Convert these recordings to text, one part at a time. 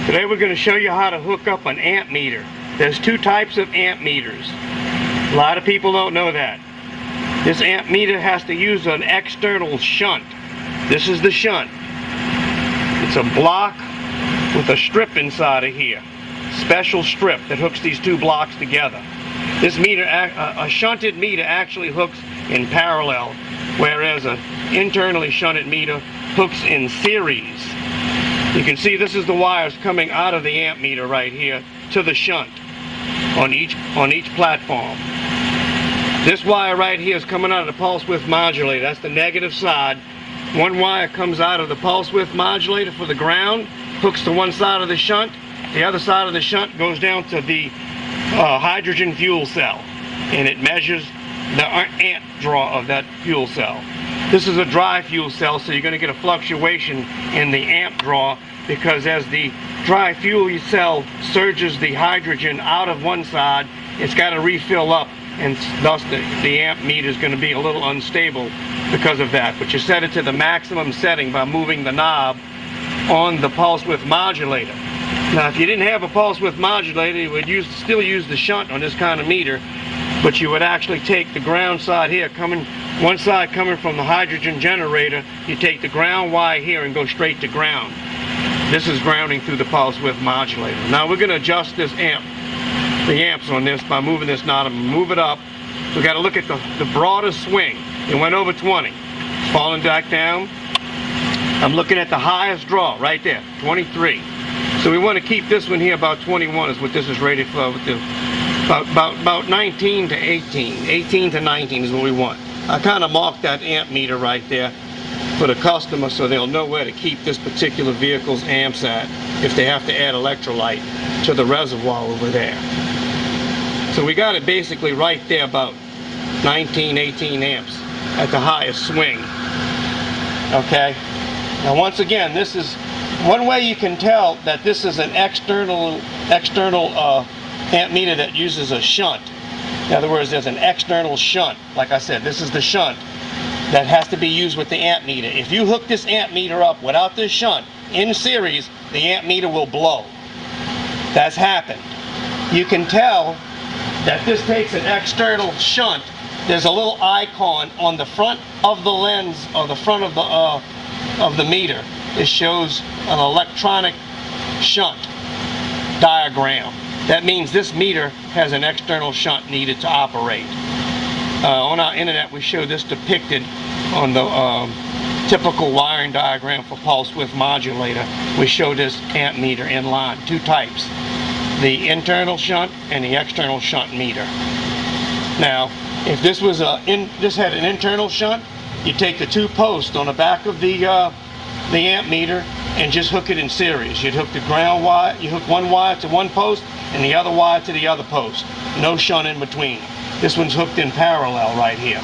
Today we're going to show you how to hook up an ammeter. There's two types of ammeters. A lot of people don't know that. This ammeter has to use an external shunt. This is the shunt. It's a block with a strip inside of here. Special strip that hooks these two blocks together. This meter, a shunted meter actually hooks in parallel, whereas an internally shunted meter hooks in series. You can see this is the wires coming out of the ammeter right here to the shunt on each platform. This wire right here is coming out of the pulse width modulator. That's the negative side. One wire comes out of the pulse width modulator for the ground, hooks to one side of the shunt. The other side of the shunt goes down to the hydrogen fuel cell, and it measures the amp draw of that fuel cell. This is a dry fuel cell, so you're going to get a fluctuation in the amp draw, because as the dry fuel cell surges the hydrogen out of one side, it's got to refill up, and thus the amp meter is going to be a little unstable because of that. But you set it to the maximum setting by moving the knob on the pulse width modulator. Now, if you didn't have a pulse width modulator, you would still use the shunt on this kind of meter, but you would actually take the ground side here, one side coming from the hydrogen generator, you take the ground wire here and go straight to ground. This is grounding through the pulse width modulator. Now we're going to adjust the amps on this by moving this knob and move it up. So we've got to look at the broadest swing. It went over 20. Falling back down. I'm looking at the highest draw right there, 23. So we want to keep this one here about 21 is what this is rated for. With about 19 to 18. 18 to 19 is what we want. I kind of marked that amp meter right there for the customer so they'll know where to keep this particular vehicle's amps at if they have to add electrolyte to the reservoir over there. So we got it basically right there, about 19, 18 amps at the highest swing. Okay. Now once again, this is one way you can tell that this is an external amp meter that uses a shunt. In other words, there's an external shunt. Like I said, this is the shunt that has to be used with the amp meter. If you hook this amp meter up without this shunt in series, the amp meter will blow. That's happened. You can tell that this takes an external shunt. There's a little icon on the front of the lens, or the front of the meter. It shows an electronic shunt diagram. That means this meter has an external shunt needed to operate. On our internet, we show this depicted on the typical wiring diagram for pulse width modulator. We show this amp meter in line, two types, the internal shunt and the external shunt meter. Now, if this was this had an internal shunt, you take the two posts on the back of the amp meter and just hook it in series. You'd hook the ground wire, you hook one wire to one post and the other wire to the other post. No shunt in between. This one's hooked in parallel right here.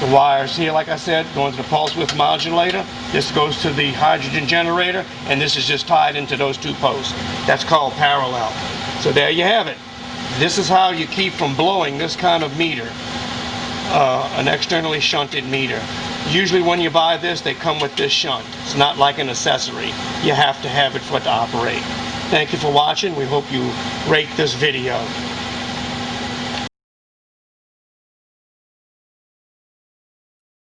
The wires here, like I said, going to the pulse width modulator. This goes to the hydrogen generator, and this is just tied into those two posts. That's called parallel. So there you have it. This is how you keep from blowing this kind of meter, an externally shunted meter. Usually when you buy this, they come with this shunt. It's not like an accessory. You have to have it for it to operate. Thank you for watching. We hope you rate this video.